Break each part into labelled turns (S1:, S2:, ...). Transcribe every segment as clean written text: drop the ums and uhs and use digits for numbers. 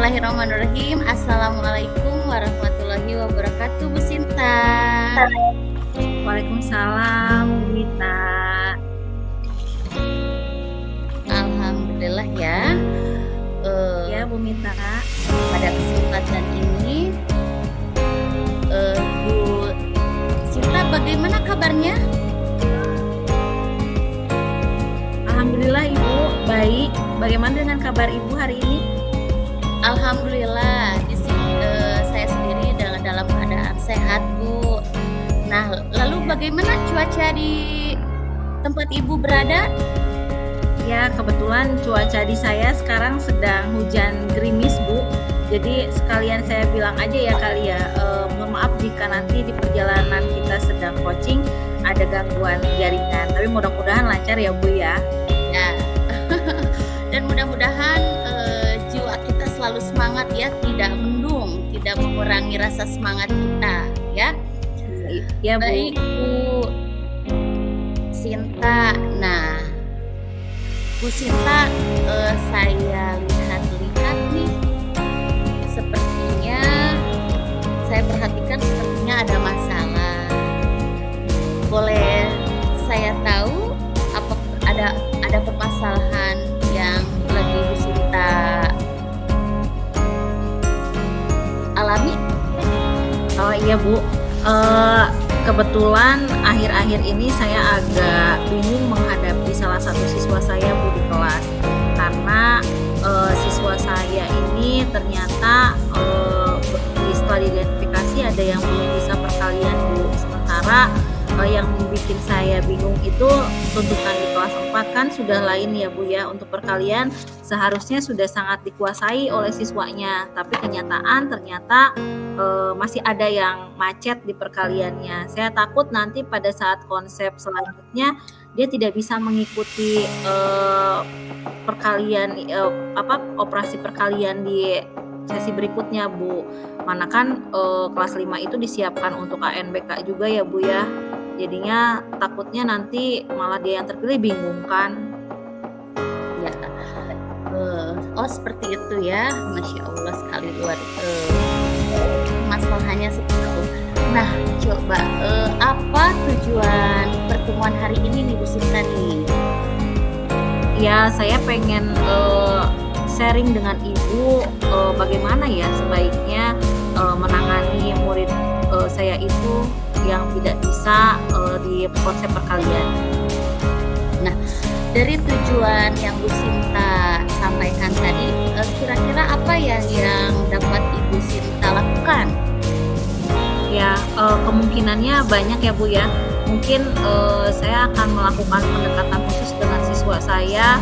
S1: Bismillahirrahmanirrahim. Assalamualaikum warahmatullahi wabarakatuh, Bu Sinta.
S2: Waalaikumsalam, Bu Mita.
S1: Alhamdulillah ya.
S2: Ya, Bu Mita.
S1: Pada kesempatan ini, Bu Sinta bagaimana kabarnya?
S2: Alhamdulillah Ibu, baik. Bagaimana dengan kabar Ibu hari ini?
S1: Alhamdulillah, di sini saya sendiri dalam keadaan sehat, Bu. Nah, lalu bagaimana cuaca di tempat Ibu berada?
S2: Ya, kebetulan cuaca di saya sekarang sedang hujan gerimis, Bu. Jadi sekalian saya bilang aja ya kali ya, mohon maaf jika nanti di perjalanan kita sedang coaching ada gangguan jaringan. Tapi mudah-mudahan lancar ya, Bu ya.
S1: Ya. Dan mudah-mudahan jiwa kita selalu semangat ya, tidak mendung, tidak mengurangi rasa semangat kita ya.
S2: Ya, Bu.
S1: Baik, Bu Sinta. Nah, Bu Sinta, saya lihat-lihat nih, sepertinya saya perhatikan sepertinya ada masalah. Boleh saya tahu apa ada permasalahan yang lagi Bu Sinta alami?
S2: Oh iya, Bu. Kebetulan akhir-akhir ini saya agak bingung menghadapi salah satu siswa saya, Bu, di kelas. Karena siswa saya ini ternyata setelah diidentifikasi ada yang belum bisa perkalian, Bu. Sementara yang bikin saya bingung itu tuntutan di kelas 4 kan sudah lain ya, Bu ya. Untuk perkalian seharusnya sudah sangat dikuasai oleh siswanya, tapi kenyataan ternyata masih ada yang macet di perkaliannya. Saya takut nanti pada saat konsep selanjutnya dia tidak bisa mengikuti perkalian operasi perkalian di sesi berikutnya, Bu. Mana kan kelas 5 itu disiapkan untuk ANBK juga ya, Bu ya. Jadinya takutnya nanti malah dia yang terpilih, bingung kan.
S1: Ya. Seperti itu ya. Masya Allah sekali luar masalahnya seperti itu. Nah, coba apa tujuan pertemuan hari ini nih Bu Sinta nih?
S2: Ya, saya pengen sharing dengan Ibu bagaimana ya sebaiknya menangani murid saya itu yang tidak bisa di konsep perkalian.
S1: Nah, dari tujuan yang Bu Sinta sampaikan tadi, kira-kira apa ya yang dapat Ibu Sinta lakukan?
S2: Ya, kemungkinannya banyak ya, Bu ya. Mungkin saya akan melakukan pendekatan khusus dengan siswa saya.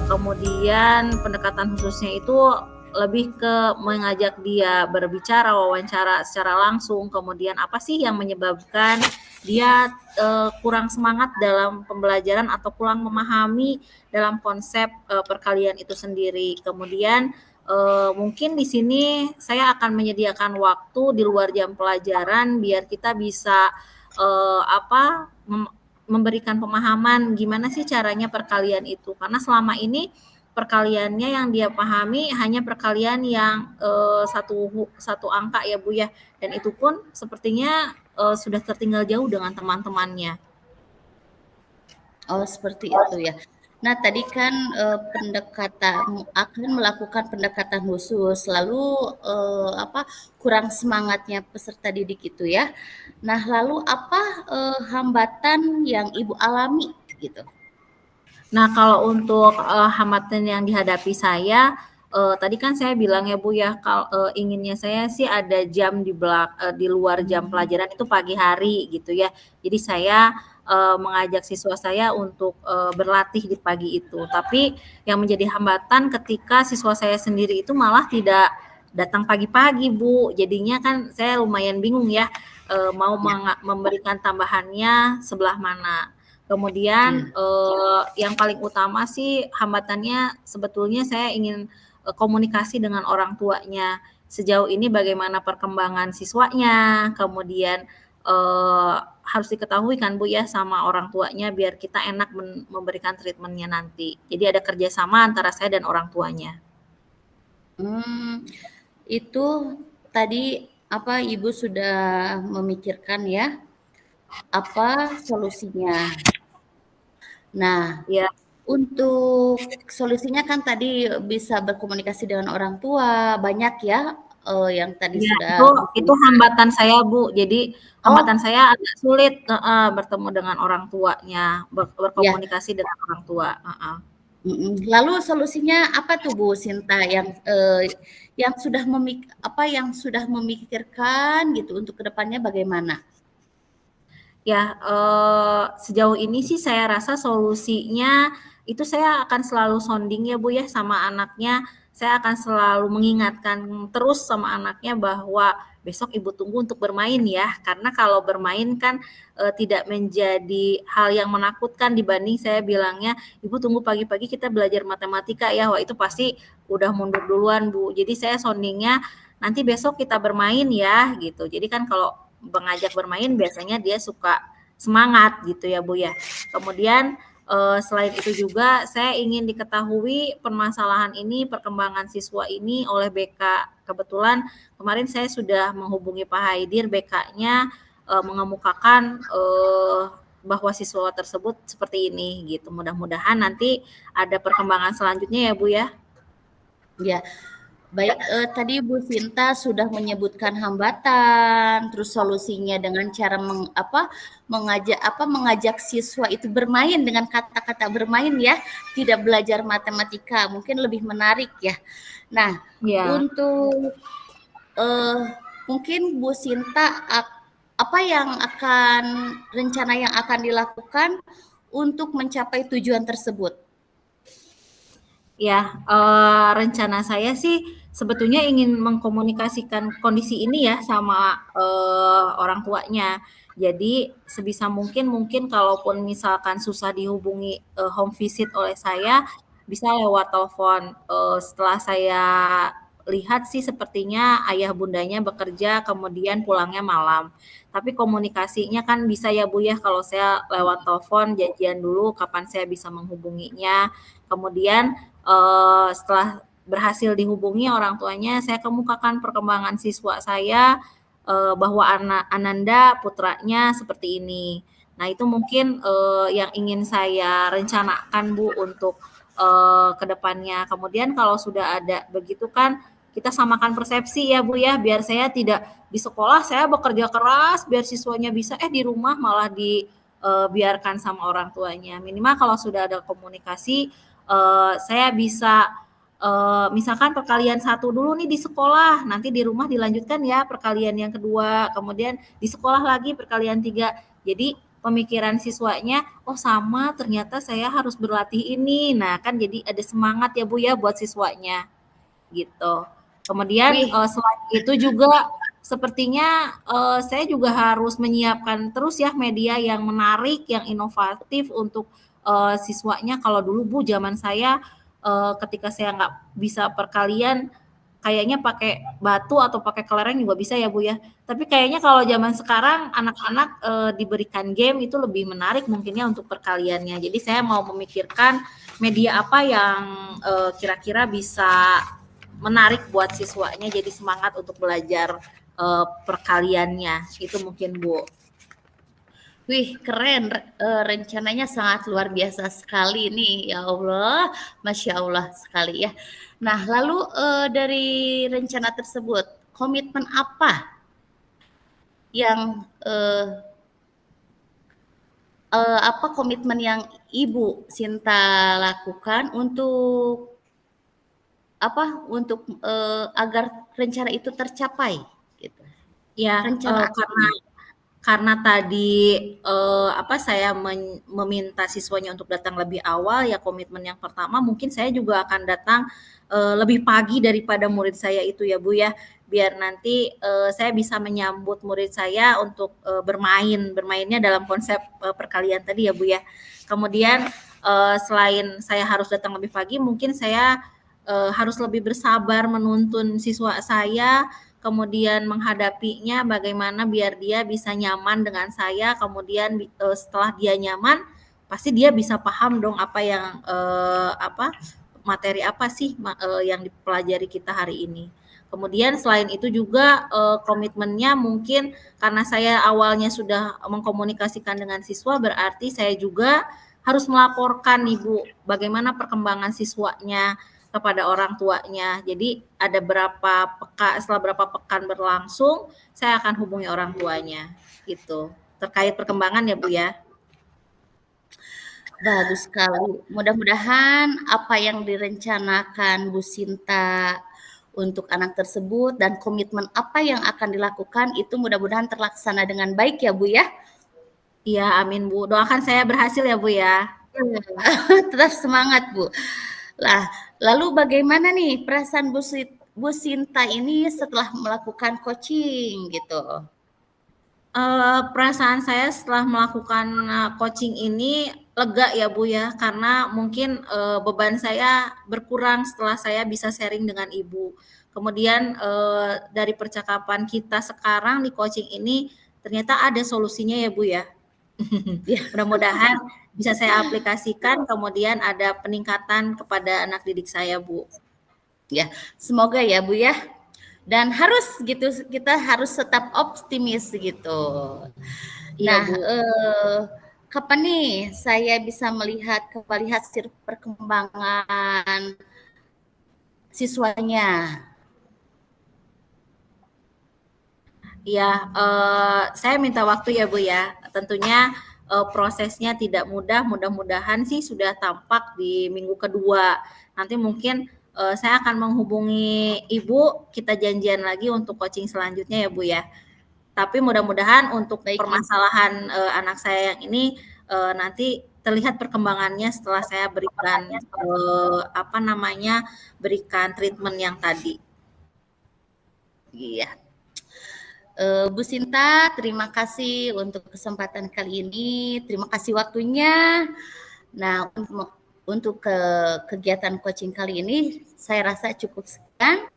S2: Kemudian pendekatan khususnya itu lebih ke mengajak dia berbicara, wawancara secara langsung. Kemudian apa sih yang menyebabkan dia kurang semangat dalam pembelajaran atau kurang memahami dalam konsep perkalian itu sendiri. Kemudian mungkin di sini saya akan menyediakan waktu di luar jam pelajaran biar kita bisa memberikan pemahaman gimana sih caranya perkalian itu. Karena selama ini perkaliannya yang dia pahami hanya perkalian yang satu angka ya, Bu ya. Dan itu pun sepertinya sudah tertinggal jauh dengan teman-temannya.
S1: Oh, seperti itu ya. Nah, tadi kan akan melakukan pendekatan khusus, lalu kurang semangatnya peserta didik itu ya. Nah, lalu apa hambatan yang Ibu alami gitu?
S2: Nah, kalau untuk hambatan yang dihadapi saya, tadi kan saya bilang ya, Bu ya, inginnya saya sih ada jam di luar jam pelajaran itu pagi hari gitu ya. Jadi saya mengajak siswa saya untuk berlatih di pagi itu. Tapi yang menjadi hambatan ketika siswa saya sendiri itu malah tidak datang pagi-pagi, Bu. Jadinya kan saya lumayan bingung ya, mau memberikan tambahannya sebelah mana. Kemudian yang paling utama sih hambatannya sebetulnya saya ingin komunikasi dengan orang tuanya. Sejauh ini bagaimana perkembangan siswanya, kemudian harus diketahui kan, Bu ya, sama orang tuanya biar kita enak memberikan treatment-nya nanti. Jadi ada kerjasama antara saya dan orang tuanya.
S1: Mmm, itu tadi, apa, Ibu sudah memikirkan ya, apa solusinya. Nah,
S2: Ya,
S1: untuk solusinya kan tadi bisa berkomunikasi dengan orang tua, banyak ya, yang tadi
S2: iya,
S1: sudah Bu
S2: itu
S1: Sinta
S2: hambatan saya, Bu. Jadi hambatan
S1: oh,
S2: saya agak sulit bertemu dengan orang tuanya,
S1: ya,
S2: berkomunikasi dengan orang tua, heeh.
S1: mhm. Lalu solusinya apa tuh Bu Sinta yang sudah yang sudah memikirkan gitu untuk ke depannya bagaimana?
S2: Ya, sejauh ini sih saya rasa solusinya itu saya akan selalu sounding ya Bu ya sama anaknya, saya akan selalu mengingatkan terus sama anaknya bahwa besok Ibu tunggu untuk bermain ya, karena kalau bermain kan, tidak menjadi hal yang menakutkan dibanding saya bilangnya, "Ibu tunggu pagi-pagi kita belajar matematika ya." Wah itu pasti udah mundur duluan Bu. Jadi saya sounding-nya, "Nanti besok kita bermain ya," gitu. Jadi kan kalau mengajak bermain biasanya dia suka semangat gitu ya Bu ya. Kemudian selain itu juga saya ingin diketahui permasalahan ini, perkembangan siswa ini oleh BK. Kebetulan kemarin saya sudah menghubungi Pak Haidir BK-nya mengemukakan bahwa siswa tersebut seperti ini gitu. Mudah-mudahan nanti ada perkembangan selanjutnya ya Bu ya.
S1: Ya. Baik, tadi Bu Sinta sudah menyebutkan hambatan, terus solusinya dengan cara mengajak siswa itu bermain dengan kata-kata bermain ya, tidak belajar matematika, mungkin lebih menarik ya. Nah,
S2: Iya.
S1: untuk, eee, mungkin Bu Sinta apa yang akan rencana yang akan dilakukan untuk mencapai tujuan tersebut?
S2: Ya, rencana saya sih sebetulnya ingin mengkomunikasikan kondisi ini ya sama, orang tuanya. Jadi sebisa mungkin kalaupun misalkan susah dihubungi, home visit oleh saya, bisa lewat telepon. Setelah saya lihat sih sepertinya ayah bundanya bekerja, kemudian pulangnya malam. Tapi komunikasinya kan bisa ya Bu ya, kalau saya lewat telepon janjian dulu kapan saya bisa menghubunginya. Kemudian setelah berhasil dihubungi orang tuanya, saya kemukakan perkembangan siswa saya bahwa Ananda putranya seperti ini. Nah itu mungkin yang ingin saya rencanakan Bu untuk kedepannya. Kemudian kalau sudah ada begitu kan kita samakan persepsi ya Bu ya, biar saya tidak di sekolah saya bekerja keras biar siswanya bisa, di rumah malah dibiarkan sama orang tuanya. Minimal kalau sudah ada komunikasi saya bisa misalkan perkalian satu dulu nih di sekolah, nanti di rumah dilanjutkan ya perkalian yang kedua, kemudian di sekolah lagi perkalian tiga. Jadi pemikiran siswanya, oh sama ternyata saya harus berlatih ini. Nah kan jadi ada semangat ya Bu ya buat siswanya gitu. Kemudian
S1: Wih,
S2: selain itu juga sepertinya saya juga harus menyiapkan terus ya media yang menarik, yang inovatif untuk siswanya. Kalau dulu Bu zaman saya ketika saya nggak bisa perkalian kayaknya pakai batu atau pakai kelereng juga bisa ya Bu ya. Tapi kayaknya kalau zaman sekarang anak-anak diberikan game itu lebih menarik mungkinnya untuk perkaliannya. Jadi saya mau memikirkan media apa yang kira-kira bisa menarik buat siswanya jadi semangat untuk belajar perkaliannya. Itu mungkin Bu.
S1: wih, keren, rencananya sangat luar biasa sekali nih, ya Allah, masya Allah sekali ya. Nah, lalu dari rencana tersebut, komitmen apa yang komitmen yang Ibu Sinta lakukan untuk agar rencana itu tercapai, gitu.
S2: Ya,
S1: Rencana
S2: karena tadi saya meminta siswanya untuk datang lebih awal ya komitmen yang pertama mungkin saya juga akan datang lebih pagi daripada murid saya itu ya Bu ya biar nanti saya bisa menyambut murid saya untuk bermainnya dalam konsep perkalian tadi ya Bu ya. Kemudian selain saya harus datang lebih pagi mungkin saya harus lebih bersabar menuntun siswa saya kemudian menghadapinya bagaimana biar dia bisa nyaman dengan saya kemudian setelah dia nyaman pasti dia bisa paham dong apa yang materi apa sih yang dipelajari kita hari ini. Kemudian selain itu juga komitmennya mungkin karena saya awalnya sudah mengkomunikasikan dengan siswa, berarti saya juga harus melaporkan nih Bu, bagaimana perkembangan siswanya kepada orang tuanya. Jadi ada setelah berapa pekan berlangsung, saya akan hubungi orang tuanya gitu. Terkait perkembangan ya Bu ya.
S1: Bagus sekali. Mudah-mudahan apa yang direncanakan Bu Sinta untuk anak tersebut dan komitmen apa yang akan dilakukan itu mudah-mudahan terlaksana dengan baik ya Bu ya.
S2: Iya, amin Bu. Doakan saya berhasil ya Bu ya.
S1: Tetap semangat Bu. Lah, lalu bagaimana nih perasaan Bu Sinta ini setelah melakukan coaching gitu?
S2: Perasaan saya setelah melakukan coaching ini lega ya Bu ya, karena mungkin beban saya berkurang setelah saya bisa sharing dengan Ibu. Kemudian dari percakapan kita sekarang di coaching ini ternyata ada solusinya ya Bu ya.
S1: Ya.
S2: Mudah-mudahan bisa saya aplikasikan, kemudian ada peningkatan kepada anak didik saya Bu.
S1: Ya, semoga ya Bu ya. Dan harus gitu, kita harus tetap optimis gitu.
S2: Iya
S1: Nah,
S2: Bu.
S1: kapan nih saya bisa melihat kembali hasil perkembangan siswanya?
S2: Iya, saya minta waktu ya Bu ya. Tentunya prosesnya tidak mudah, mudah-mudahan sih sudah tampak di minggu kedua. Nanti mungkin saya akan menghubungi Ibu, kita janjian lagi untuk coaching selanjutnya ya Bu ya. Tapi mudah-mudahan untuk
S1: Baik,
S2: permasalahan anak saya yang ini nanti terlihat perkembangannya setelah saya berikan berikan treatment yang tadi.
S1: iya. Bu Sinta, terima kasih untuk kesempatan kali ini. Terima kasih waktunya. Nah, untuk kegiatan coaching kali ini, saya rasa cukup sekian.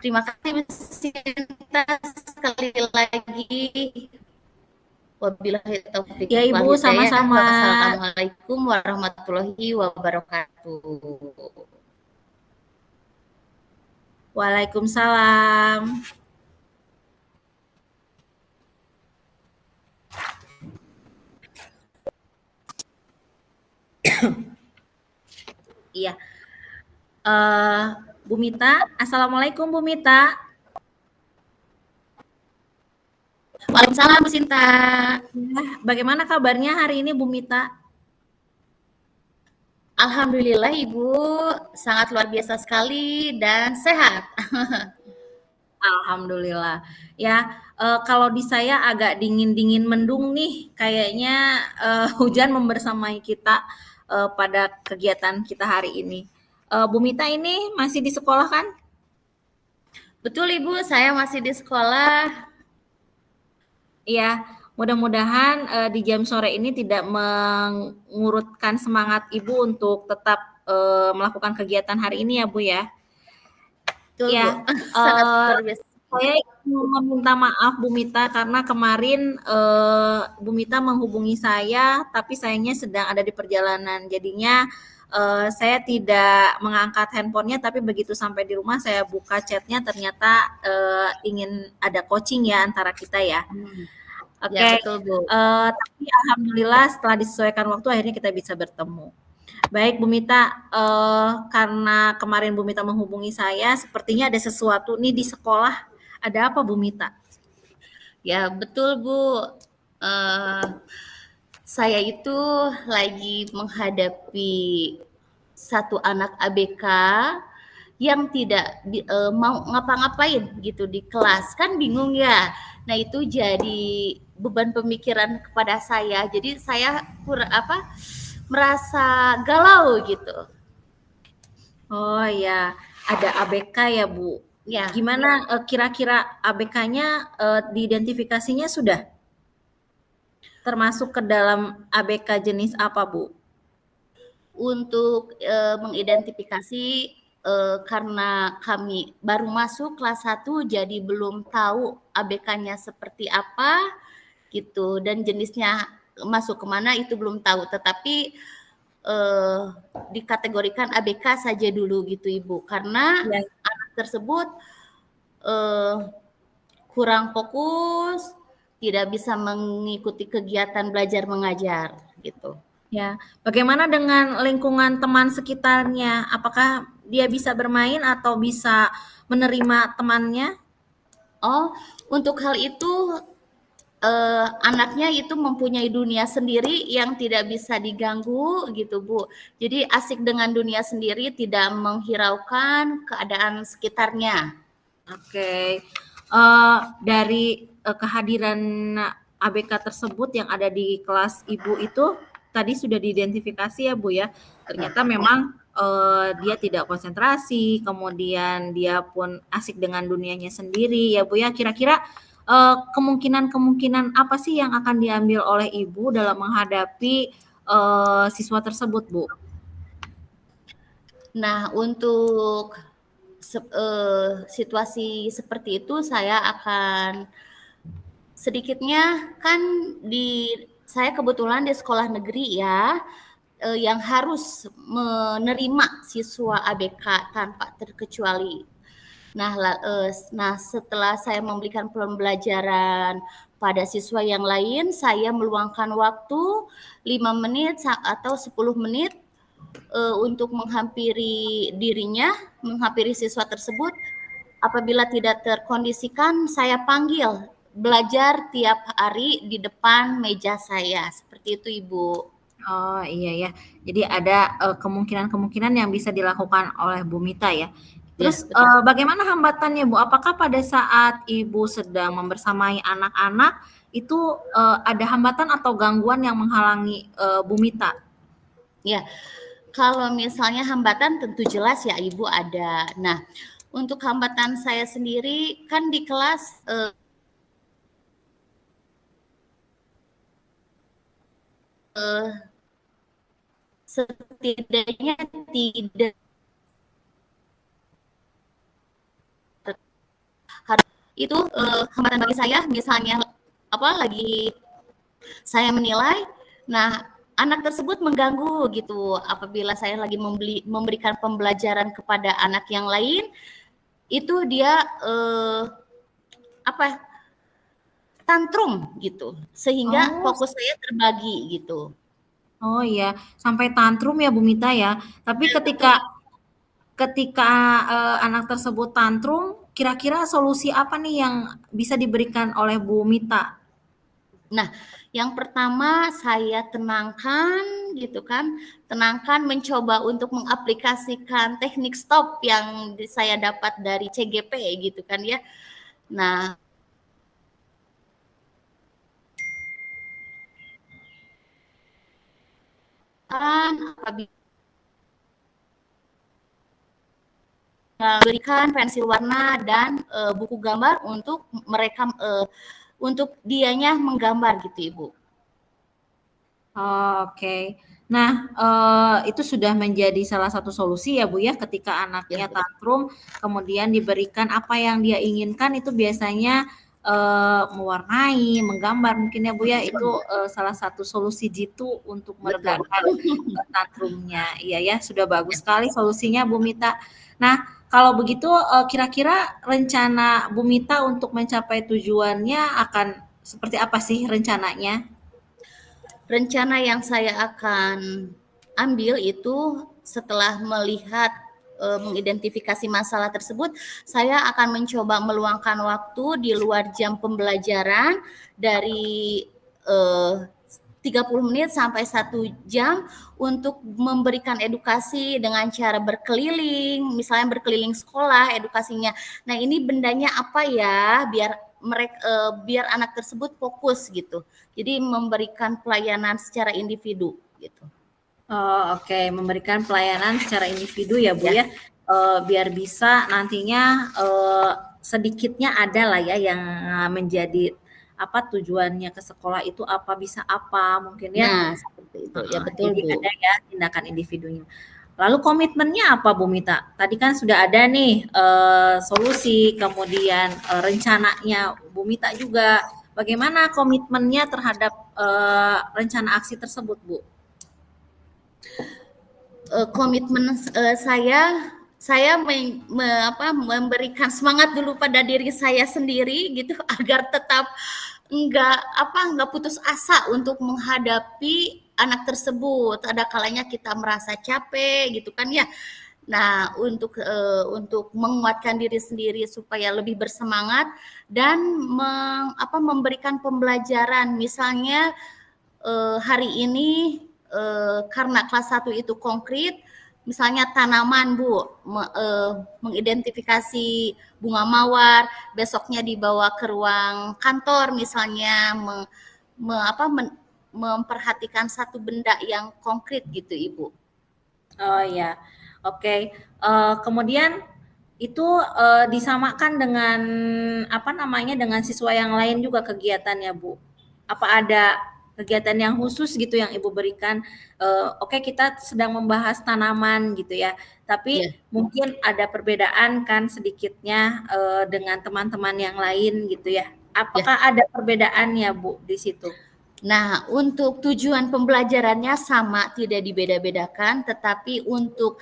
S1: Terima kasih Bu Sinta sekali lagi. Wabillahi taufiq
S2: Ya
S1: wal
S2: Ibu,
S1: hidayah.
S2: sama-sama.
S1: Wassalamualaikum warahmatullahi wabarakatuh.
S2: Waalaikumsalam. Iya. Bu Mita, Assalamualaikum Bu Mita.
S1: Waalaikumsalam Bu Sinta.
S2: Ya, bagaimana kabarnya hari ini Bu Mita?
S1: Alhamdulillah Ibu, sangat luar biasa sekali dan sehat.
S2: Alhamdulillah. Ya, kalau di saya agak dingin-dingin mendung nih, kayaknya hujan membersamai kita pada kegiatan kita hari ini. Bu Mita ini masih di sekolah kan?
S1: Betul Ibu, saya masih di sekolah.
S2: Iya, mudah-mudahan di jam sore ini tidak mengurutkan semangat Ibu untuk tetap melakukan kegiatan hari ini ya Bu ya.
S1: Betul
S2: Ya,
S1: Bu, sangat luar biasa.
S2: saya ingin meminta maaf Bu Mita karena kemarin Bu Mita menghubungi saya, tapi sayangnya sedang ada di perjalanan. Jadinya saya tidak mengangkat handphonenya, tapi begitu sampai di rumah saya buka chatnya ternyata ingin ada coaching ya antara kita ya. Oke,
S1: Ya betul Bu.
S2: tapi alhamdulillah setelah disesuaikan waktu akhirnya kita bisa bertemu. Baik Bu Mita, karena kemarin Bu Mita menghubungi saya, sepertinya ada sesuatu nih di sekolah. Ada apa Bu Mita?
S1: Ya betul Bu. Saya itu lagi menghadapi satu anak ABK yang tidak mau ngapa-ngapain gitu di kelas, kan bingung ya. Nah itu jadi beban pemikiran kepada saya. Jadi saya merasa galau gitu.
S2: Oh ya, ada ABK ya Bu.
S1: Ya.
S2: Gimana kira-kira ABK-nya diidentifikasinya sudah? Termasuk ke dalam ABK jenis apa Bu?
S1: Untuk mengidentifikasi karena kami baru masuk kelas 1 jadi belum tahu ABK-nya seperti apa gitu dan jenisnya masuk kemana itu belum tahu, tetapi dikategorikan ABK saja dulu gitu Ibu, karena
S2: Ya,
S1: anak tersebut kurang fokus, tidak bisa mengikuti kegiatan belajar mengajar gitu.
S2: ya. Bagaimana dengan lingkungan teman sekitarnya? Apakah dia bisa bermain atau bisa menerima temannya?
S1: Oh, untuk hal itu anaknya itu mempunyai dunia sendiri yang tidak bisa diganggu gitu Bu. Jadi asik dengan dunia sendiri, tidak menghiraukan keadaan sekitarnya.
S2: Oke. Dari kehadiran ABK tersebut yang ada di kelas Ibu itu tadi sudah diidentifikasi ya Bu ya. Ternyata memang dia tidak konsentrasi, kemudian dia pun asik dengan dunianya sendiri ya Bu ya. Kira-kira kemungkinan-kemungkinan apa sih yang akan diambil oleh Ibu dalam menghadapi siswa tersebut Bu?
S1: Nah, untuk situasi seperti itu saya akan sedikitnya kan saya kebetulan di sekolah negeri ya, yang harus menerima siswa ABK tanpa terkecuali. Nah, setelah saya memberikan pembelajaran pada siswa yang lain, saya meluangkan waktu 5 menit atau 10 menit untuk menghampiri dirinya, menghampiri siswa tersebut. Apabila tidak terkondisikan, saya panggil belajar tiap hari di depan meja saya. Seperti itu, Ibu.
S2: Oh, iya ya. Jadi ada, kemungkinan-kemungkinan yang bisa dilakukan oleh Bu Mita ya.
S1: Ya,
S2: Terus,
S1: betul.
S2: bagaimana hambatannya Bu? Apakah pada saat Ibu sedang membersamai anak-anak itu, ada hambatan atau gangguan yang menghalangi, Bu Mita?
S1: Ya, kalau misalnya hambatan tentu jelas ya Ibu ada. Nah, untuk hambatan saya sendiri kan di kelas setidaknya tidak harus itu hambatan bagi saya misalnya lagi saya menilai, nah anak tersebut mengganggu gitu apabila saya lagi memberikan pembelajaran kepada anak yang lain itu dia tantrum gitu sehingga
S2: Oh.
S1: fokus saya terbagi gitu.
S2: Oh iya, sampai tantrum ya Bu Mita ya. Tapi
S1: Ya, betul.
S2: ketika, anak tersebut tantrum, kira-kira solusi apa nih yang bisa diberikan oleh Bu Mita?
S1: Nah, yang pertama saya tenangkan gitu kan, tenangkan mencoba untuk mengaplikasikan teknik stop yang saya dapat dari CGP gitu kan ya. Nah, apabila berikan pensil warna dan buku gambar untuk mereka untuk dianya menggambar gitu Ibu.
S2: Oh, oke. Nah, itu sudah menjadi salah satu solusi ya Bu ya, ketika
S1: Ya,
S2: anaknya tantrum, kemudian diberikan apa yang dia inginkan itu biasanya, mewarnai, menggambar mungkin ya Bu ya, itu, salah satu solusi jitu untuk
S1: betul.
S2: meredakan, tantrumnya. Iya ya, sudah bagus sekali solusinya Bu Mita. Nah, kalau begitu, kira-kira rencana Bu Mita untuk mencapai tujuannya akan seperti apa sih rencananya?
S1: Rencana yang saya akan ambil itu setelah melihat mengidentifikasi masalah tersebut, saya akan mencoba meluangkan waktu di luar jam pembelajaran dari 30 menit sampai 1 jam untuk memberikan edukasi dengan cara berkeliling, misalnya berkeliling sekolah edukasinya. Nah, ini bendanya apa ya biar anak tersebut fokus gitu. Jadi memberikan pelayanan secara individu gitu.
S2: Oh, oke, memberikan pelayanan secara individu ya Bu
S1: Ya,
S2: ya, biar bisa nantinya, sedikitnya ada lah ya yang menjadi apa, tujuannya ke sekolah itu apa, bisa apa mungkin ya,
S1: nah seperti itu. Ya
S2: heeh,
S1: betul
S2: jadi
S1: Bu.
S2: ada ya tindakan individunya. Lalu komitmennya apa Bu Mita? Tadi kan sudah ada nih, solusi, kemudian, rencananya Bu Mita juga. Bagaimana komitmennya terhadap rencana aksi tersebut, Bu?
S1: Komitmen saya memberikan semangat dulu pada diri saya sendiri gitu agar tetap nggak putus asa untuk menghadapi anak tersebut. Ada kalanya kita merasa capek gitu kan ya. Nah, untuk menguatkan diri sendiri supaya lebih bersemangat dan memberikan pembelajaran. Misalnya hari ini karena kelas 1 itu konkret, misalnya tanaman Bu, mengidentifikasi bunga mawar, besoknya dibawa ke ruang kantor misalnya, memperhatikan satu benda yang konkret gitu Ibu.
S2: Oh ya, oke. Kemudian itu disamakan dengan dengan siswa yang lain juga kegiatannya, Bu? Apa ada kegiatan yang khusus gitu yang Ibu berikan? Oke, kita sedang membahas tanaman gitu ya, tapi
S1: Ya,
S2: mungkin ada perbedaan kan sedikitnya dengan teman-teman yang lain gitu ya.
S1: ya.
S2: Apakah ada perbedaannya, Bu, di situ?
S1: Nah, untuk tujuan pembelajarannya sama, tidak dibeda-bedakan, tetapi untuk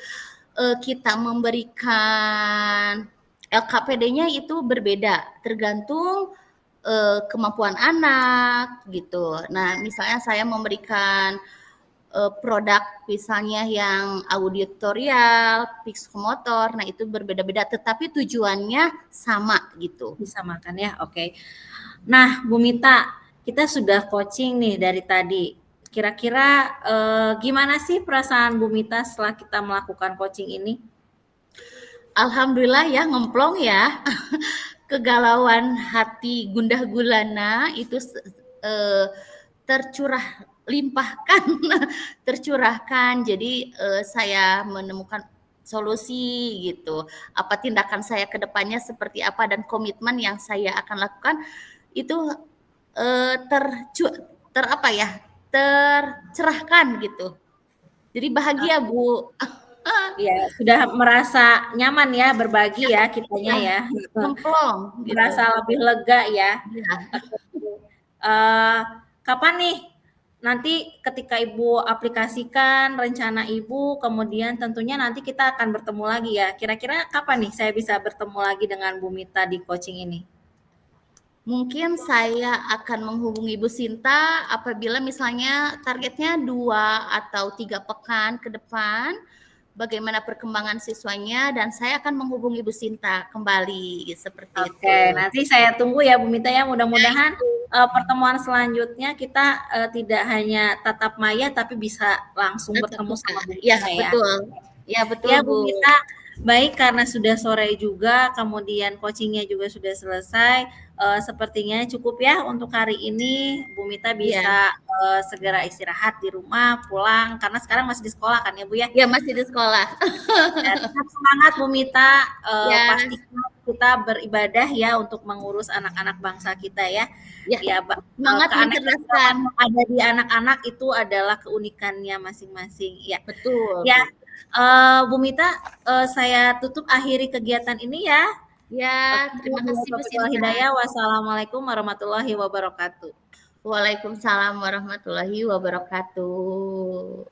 S1: kita memberikan LKPD-nya itu berbeda, tergantung kemampuan anak gitu. Nah, misalnya saya memberikan produk misalnya yang auditorial, psikomotor, nah itu berbeda-beda, tetapi tujuannya sama gitu.
S2: Disamakan ya, oke. Nah, Bu Mita, kita sudah coaching nih dari tadi. Kira-kira gimana sih perasaan Bu Mita setelah kita melakukan coaching ini?
S1: Alhamdulillah ya ngemplong ya. Kegalauan hati gundah gulana itu tercurah limpahkan tercurahkan. Jadi saya menemukan solusi gitu. Apa tindakan saya ke depannya seperti apa dan komitmen yang saya akan lakukan itu tercerahkan gitu. Jadi bahagia Bu.
S2: Ya, sudah merasa nyaman ya berbagi ya kitanya
S1: Ya,
S2: ya.
S1: ngemplong gitu.
S2: Merasa lebih lega ya.
S1: Ya.
S2: Eh, kapan nih nanti ketika Ibu aplikasikan rencana Ibu, kemudian tentunya nanti kita akan bertemu lagi ya. Kira-kira kapan nih saya bisa bertemu lagi dengan Bu Mita di coaching ini?
S1: Mungkin saya akan menghubungi Bu Sinta apabila misalnya targetnya 2 atau 3 pekan ke depan, bagaimana perkembangan siswanya dan saya akan menghubungi Bu Sinta kembali, seperti
S2: Oke,
S1: itu.
S2: nanti saya tunggu ya Bu Mita ya. Mudah-mudahan pertemuan selanjutnya kita tidak hanya tatap maya tapi bisa langsung
S1: Tatap
S2: bertemu
S1: muka.
S2: sama Bu
S1: Ya,
S2: Mita ya.
S1: betul. Ya, betul,
S2: Ya Bu
S1: Bu.
S2: Mita, baik karena sudah sore juga, kemudian coachingnya juga sudah selesai. Sepertinya cukup ya untuk hari ini. Bu Mita
S1: Iya.
S2: bisa segera istirahat di rumah, pulang karena sekarang masih di sekolah kan ya Bu ya.
S1: Ya, masih di sekolah.
S2: Ya, tetap semangat Bu Mita.
S1: Ya,
S2: Pastikan kita beribadah ya untuk mengurus anak-anak bangsa kita ya.
S1: ya.
S2: Ya,
S1: Semangat
S2: keanekaragaman
S1: mencerdaskan.
S2: yang ada di anak-anak itu adalah keunikannya masing-masing. Ya,
S1: Betul,
S2: ya.
S1: Bu.
S2: Bu Mita, saya tutup akhiri kegiatan ini ya.
S1: Ya, terima kasih Bu
S2: Wabillahi
S1: Sinta.
S2: hidayah. Wassalamualaikum warahmatullahi wabarakatuh.
S1: Waalaikumsalam warahmatullahi wabarakatuh.